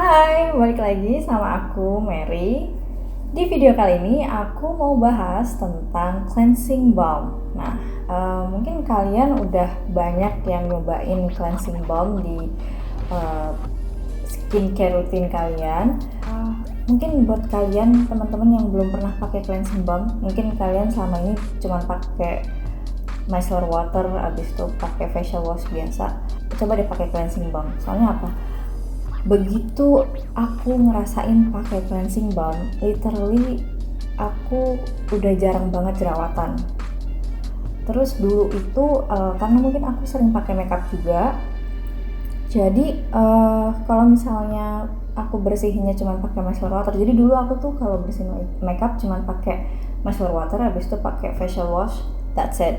Hai, balik lagi sama aku Mary. Di video kali ini aku mau bahas tentang cleansing balm. Nah, mungkin kalian udah banyak yang nyobain cleansing balm di uh, skincare rutin kalian. Mungkin buat kalian teman-teman yang belum pernah pakai cleansing balm, mungkin kalian selama ini cuma pakai micellar water, abis itu pakai facial wash biasa. Coba deh pakai cleansing balm. Soalnya apa? Begitu aku ngerasain pakai cleansing balm, literally aku udah jarang banget jerawatan. Terus dulu itu karena mungkin aku sering pakai makeup juga, jadi kalau misalnya aku bersihinnya cuma pakai micellar water. Jadi dulu aku tuh kalau bersihin makeup cuma pakai micellar water, habis itu pakai facial wash, that's it.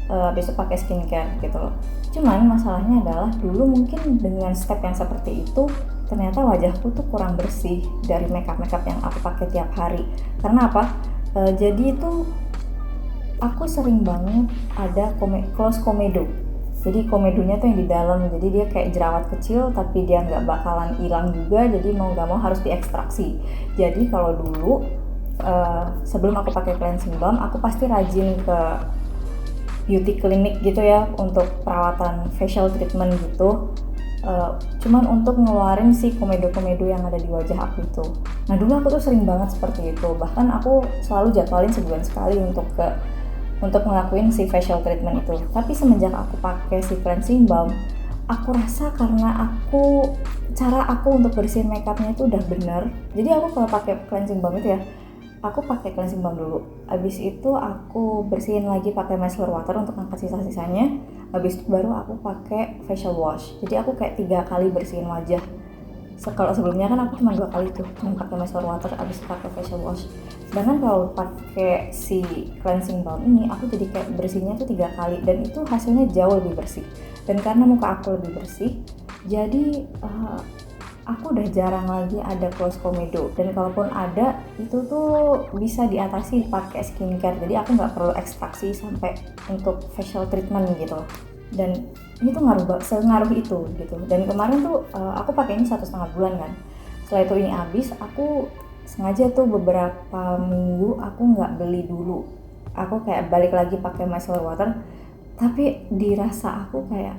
Habis itu pakai skincare gitu loh. Cuman masalahnya adalah dulu mungkin dengan step yang seperti itu ternyata wajahku tuh kurang bersih dari makeup yang aku pakai tiap hari. Karena apa? Jadi itu aku sering banget ada close komedo. Jadi komedonya tuh yang di dalam, jadi dia kayak jerawat kecil tapi dia nggak bakalan hilang juga, jadi mau nggak mau harus diekstraksi. Jadi kalau dulu sebelum aku pakai cleansing balm, aku pasti rajin ke beauty clinic gitu ya untuk perawatan facial treatment gitu, cuman untuk ngeluarin si komedo-komedo yang ada di wajah aku itu. Nah dulu aku tuh sering banget seperti itu, bahkan aku selalu jadwalin sebulan sekali untuk ngelakuin si facial treatment itu. Tapi semenjak aku pakai si cleansing balm, aku rasa karena cara aku untuk bersihin makeupnya itu udah bener. Jadi aku kalau pakai cleansing balm itu ya, aku pakai cleansing balm dulu, habis itu aku bersihin lagi pakai micellar water untuk angkat sisa-sisanya, habis itu baru aku pakai facial wash. Jadi aku kayak 3 kali bersihin wajah. Kalau sebelumnya kan aku cuma 2 kali tuh, cuma pakai micellar water habis itu pakai facial wash. Sedangkan kalau pakai si cleansing balm ini aku jadi kayak bersihnya tuh 3 kali, dan itu hasilnya jauh lebih bersih. Dan karena muka aku lebih bersih, jadi aku udah jarang lagi ada close komedo, dan kalaupun ada itu tuh bisa diatasi pakai skincare. Jadi aku nggak perlu ekstraksi sampai untuk facial treatment gitu. Dan ini tuh sengaruh itu gitu. Dan kemarin tuh aku pakai ini 1,5 bulan kan. Setelah itu ini habis, aku sengaja tuh beberapa minggu aku nggak beli dulu. Aku kayak balik lagi pakai micellar water, tapi dirasa aku kayak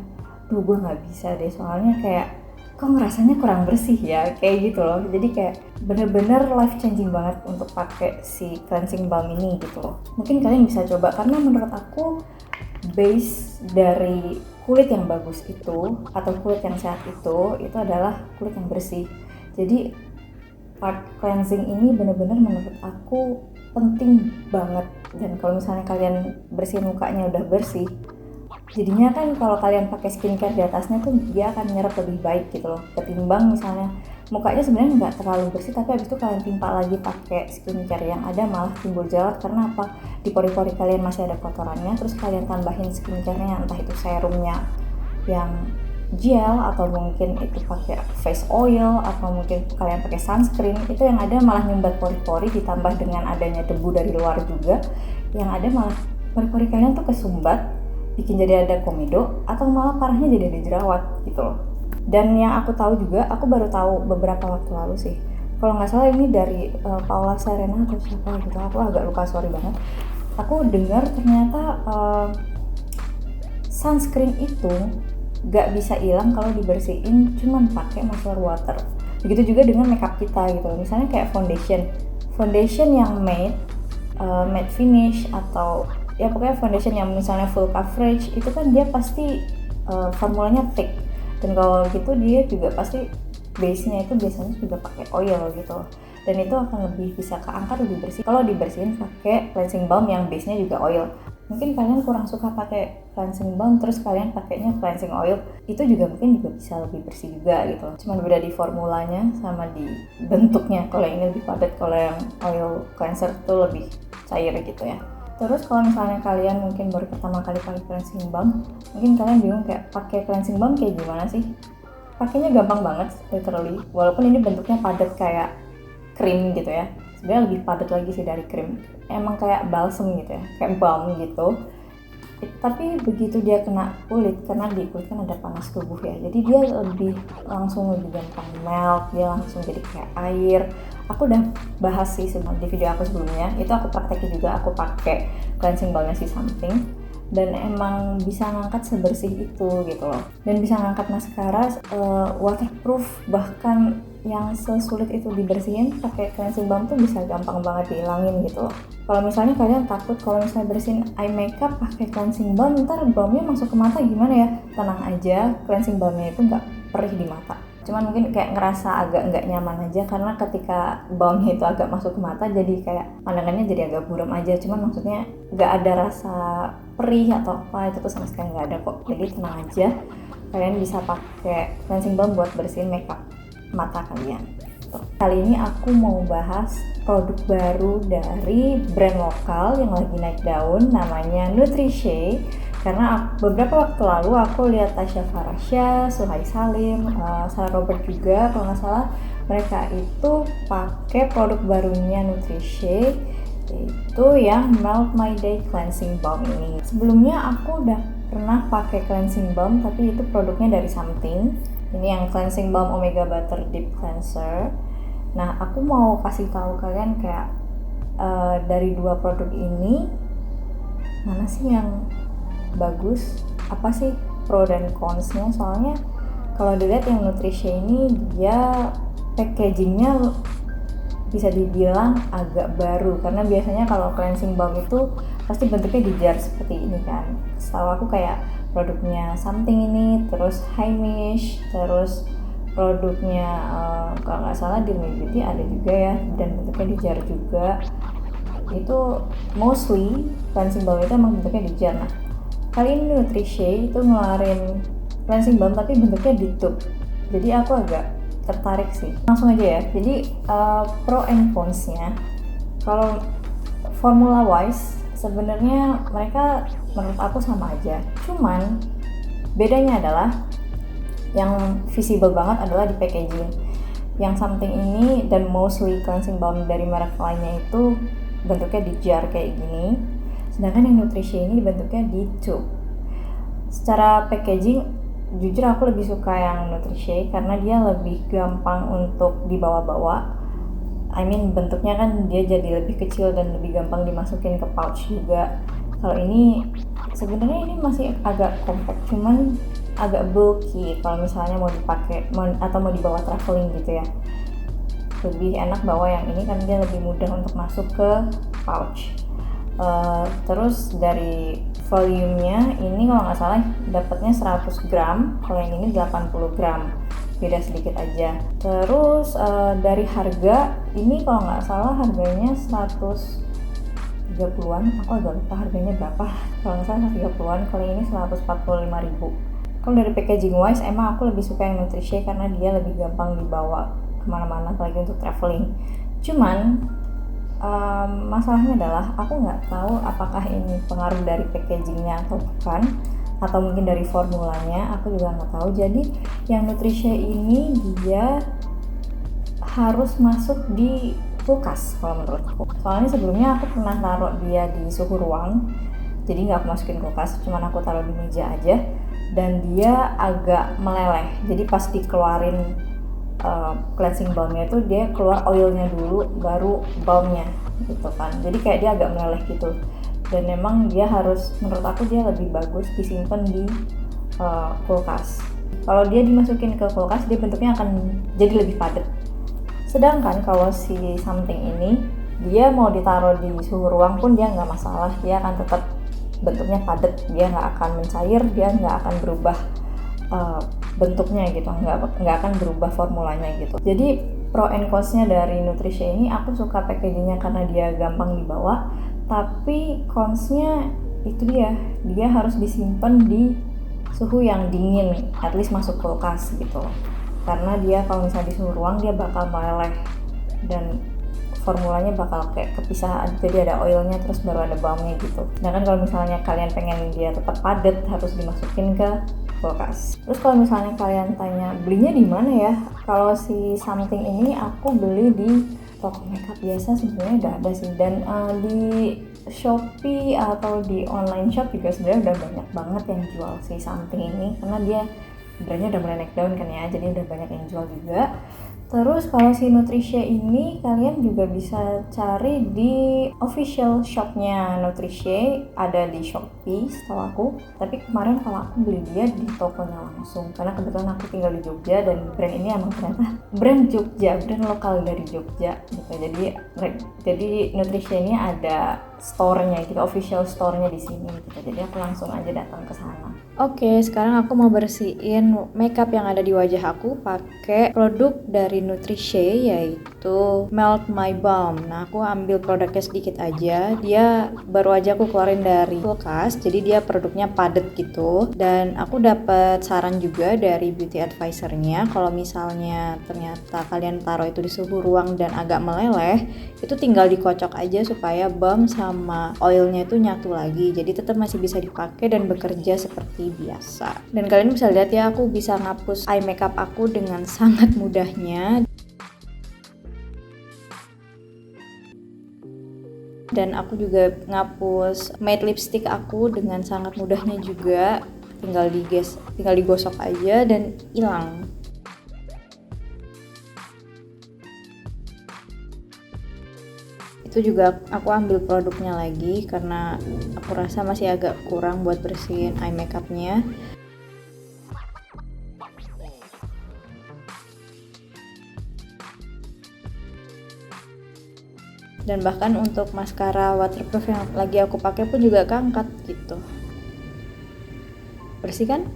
duh gue nggak bisa deh, soalnya kayak kok ngerasanya kurang bersih ya, kayak gitu loh. Jadi kayak bener-bener life changing banget untuk pakai si cleansing balm ini gitu loh. Mungkin kalian bisa coba, karena menurut aku base dari kulit yang bagus itu atau kulit yang sehat itu adalah kulit yang bersih. Jadi part cleansing ini bener-bener menurut aku penting banget. Dan kalau misalnya kalian bersihin mukanya udah bersih, jadinya kan kalau kalian pakai skincare di atasnya tuh dia akan nyerap lebih baik gitu loh, ketimbang misalnya mukanya sebenarnya nggak terlalu bersih tapi habis itu kalian timpa lagi pakai skincare, yang ada malah timbul jerawat. Karena apa? Di pori-pori kalian masih ada kotorannya, terus kalian tambahin skincare-nya, entah itu serumnya yang gel atau mungkin itu pakai face oil atau mungkin kalian pakai sunscreen, itu yang ada malah nyumbat pori-pori, ditambah dengan adanya debu dari luar juga, yang ada malah pori-pori kalian tuh kesumbat, bikin jadi ada komedo, atau malah parahnya jadi ada jerawat gitu loh. Dan yang aku tahu juga, aku baru tahu beberapa waktu lalu sih, kalau nggak salah ini dari Paula Serena atau siapa gitu, aku agak lupa, sorry banget. Aku dengar ternyata sunscreen itu nggak bisa hilang kalau dibersihin cuman pakai micellar water. Begitu juga dengan makeup kita gitu loh. Misalnya kayak foundation yang matte finish, atau ya pokoknya foundation yang misalnya full coverage, itu kan dia pasti formulanya thick, dan kalau gitu dia juga pasti base-nya itu biasanya juga pakai oil gitu, dan itu akan lebih bisa keangkat lebih bersih kalau dibersihin pakai cleansing balm yang base-nya juga oil. Mungkin kalian kurang suka pakai cleansing balm terus kalian pakainya cleansing oil, itu juga mungkin juga bisa lebih bersih juga gitu, cuma beda di formulanya sama di bentuknya. Kalau yang ini lebih padat, kalau yang oil cleanser tuh lebih cair gitu ya. Terus kalau misalnya kalian mungkin baru pertama kali pakai cleansing balm, mungkin kalian bingung kayak pakai cleansing balm kayak gimana sih? Pakainya gampang banget, literally. Walaupun ini bentuknya padat kayak krim gitu ya. Sebenarnya lebih padat lagi sih dari krim. Emang kayak balsam gitu ya, kayak balm gitu. Tapi begitu dia kena kulit, karena di kulit kan ada panas tubuh ya, jadi dia langsung lebih gampang melt, dia langsung jadi kayak air. Aku udah bahas sih di video aku sebelumnya, itu aku praktekin juga, aku pakai cleansing balmnya si Something, dan emang bisa ngangkat sebersih itu gitu loh, dan bisa ngangkat maskara waterproof, bahkan yang sesulit itu dibersihin pakai cleansing balm tuh bisa gampang banget dihilangin gitu loh. Kalau misalnya kalian takut kalau misalnya bersihin eye makeup pakai cleansing balm ntar balmnya masuk ke mata gimana ya, tenang aja, cleansing balmnya itu nggak perih di mata, cuman mungkin kayak ngerasa agak nggak nyaman aja karena ketika balmnya itu agak masuk ke mata jadi kayak pandangannya jadi agak buram aja, cuman maksudnya nggak ada rasa perih atau apa, itu tuh sama sekali nggak ada kok. Jadi tenang aja, kalian bisa pakai cleansing balm buat bersihin makeup mata kalian. Kali ini aku mau bahas produk baru dari brand lokal yang lagi naik daun, namanya Nutriche. Karena beberapa waktu lalu aku lihat Tasya Farasya, Suhai Salim, Sarah Robert juga kalau nggak salah, mereka itu pakai produk barunya Nutriche, yaitu yang Melt My Day Cleansing Balm ini. Sebelumnya aku udah pernah pakai cleansing balm, tapi itu produknya dari Something. Ini yang cleansing balm Omega Butter Deep Cleanser. Nah, aku mau kasih tahu kalian kayak dari dua produk ini mana sih yang bagus, apa sih pro dan consnya. Soalnya kalau dilihat yang Nutriche ini dia packagingnya bisa dibilang agak baru, karena biasanya kalau cleansing balm itu pasti bentuknya di jar seperti ini kan. Setahu aku kayak produknya Something ini, terus Heimish, terus produknya kalau nggak salah di Beauty ada juga ya, dan bentuknya di jar juga. Itu mostly cleansing balm itu emang bentuknya di jar. Nah, kali ini Nutriche itu ngeluarin cleansing balm tapi bentuknya di tube, jadi aku agak tertarik sih. Langsung aja ya, jadi pro and consnya. Kalau formula wise sebenarnya mereka menurut aku sama aja, cuman bedanya adalah yang visible banget adalah di packaging. Yang Something ini dan mostly cleansing balm dari merek lainnya itu bentuknya di jar kayak gini, sedangkan yang Nutriche ini bentuknya di tube. Secara packaging jujur aku lebih suka yang Nutriche karena dia lebih gampang untuk dibawa-bawa. Bentuknya kan dia jadi lebih kecil dan lebih gampang dimasukin ke pouch juga. Kalau ini sebenarnya ini masih agak compact, cuman agak bulky kalau misalnya mau dipakai atau mau dibawa traveling gitu ya. Lebih enak bawa yang ini karena dia lebih mudah untuk masuk ke pouch. Terus dari volumenya ini kalau nggak salah dapatnya 100 gram, kalau yang ini 80 gram, beda sedikit aja. Terus dari harga ini kalau nggak salah harganya 130-an, aku agak lupa harganya berapa, kalau nggak salah 130-an, kalau ini 145.000. Kalau dari packaging wise emang aku lebih suka yang Nutriche karena dia lebih gampang dibawa kemana-mana, apalagi untuk traveling. Cuman masalahnya adalah aku nggak tahu apakah ini pengaruh dari packagingnya atau bukan, atau mungkin dari formulanya, aku juga nggak tahu. Jadi yang Nutriche ini dia harus masuk di kulkas kalau menurutku. Soalnya sebelumnya aku pernah taruh dia di suhu ruang, jadi nggak aku masukin kulkas, cuman aku taruh di meja aja, dan dia agak meleleh. Jadi pas dikeluarin cleansing balmnya itu dia keluar oilnya dulu baru balmnya gitu kan, jadi kayak dia agak meleleh gitu. Dan memang dia harus, menurut aku dia lebih bagus disimpan di kulkas. Kalau dia dimasukin ke kulkas dia bentuknya akan jadi lebih padat. Sedangkan kalau si Something ini dia mau ditaruh di suhu ruang pun dia nggak masalah, dia akan tetap bentuknya padat, dia nggak akan mencair, dia nggak akan berubah bentuknya gitu, nggak akan berubah formulanya gitu. Jadi pro and consnya dari Nutriche ini, aku suka packagingnya karena dia gampang dibawa, tapi consnya itu dia harus disimpan di suhu yang dingin, at least masuk kulkas gitu. Karena dia kalau misalnya di suhu ruang dia bakal meleleh dan formulanya bakal kayak kepisah, jadi ada oilnya terus baru ada balmnya gitu. Sedangkan kalau misalnya kalian pengen dia tetap padat, harus dimasukin ke kulkas. Terus kalau misalnya kalian tanya belinya di mana ya, kalau si Something ini aku beli di toko makeup biasa sebenarnya udah ada sih, dan di Shopee atau di online shop juga sebenarnya udah banyak banget yang jual si Something ini, karena dia brandnya udah mulai naik daun kan ya, jadi udah banyak yang jual juga. Terus kalau si Nutricia ini kalian juga bisa cari di official shopnya Nutricia, ada di Shopee setahu aku. Tapi kemarin kalau aku beli dia di tokonya langsung, karena kebetulan aku tinggal di Jogja dan brand ini emang ternyata brand Jogja, brand lokal dari Jogja gitu. Jadi Nutricia ini ada store-nya gitu, official store-nya di sini gitu. Jadi aku langsung aja datang ke sana. Oke, sekarang aku mau bersihin makeup yang ada di wajah aku pakai produk dari Nutricia, yaitu Melt My Balm. Nah, aku ambil produknya sedikit aja. Dia baru aja aku keluarin dari kulkas, jadi dia produknya padat gitu. Dan aku dapat saran juga dari beauty advisor-nya, kalau misalnya ternyata kalian taruh itu di suhu ruang dan agak meleleh, itu tinggal dikocok aja supaya balm sama oilnya itu nyatu lagi. Jadi tetap masih bisa dipakai dan bekerja seperti biasa. Dan kalian bisa lihat ya, aku bisa ngapus eye makeup aku dengan sangat mudahnya. Dan aku juga ngapus matte lipstick aku dengan sangat mudahnya juga. Tinggal digosok aja dan hilang. Itu juga aku ambil produknya lagi karena aku rasa masih agak kurang buat bersihin eye makeupnya. Dan bahkan untuk maskara waterproof yang lagi aku pakai pun juga keangkat gitu. Bersih kan?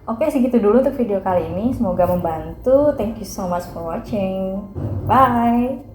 Oke, segitu dulu untuk video kali ini. Semoga membantu. Thank you so much for watching. Bye.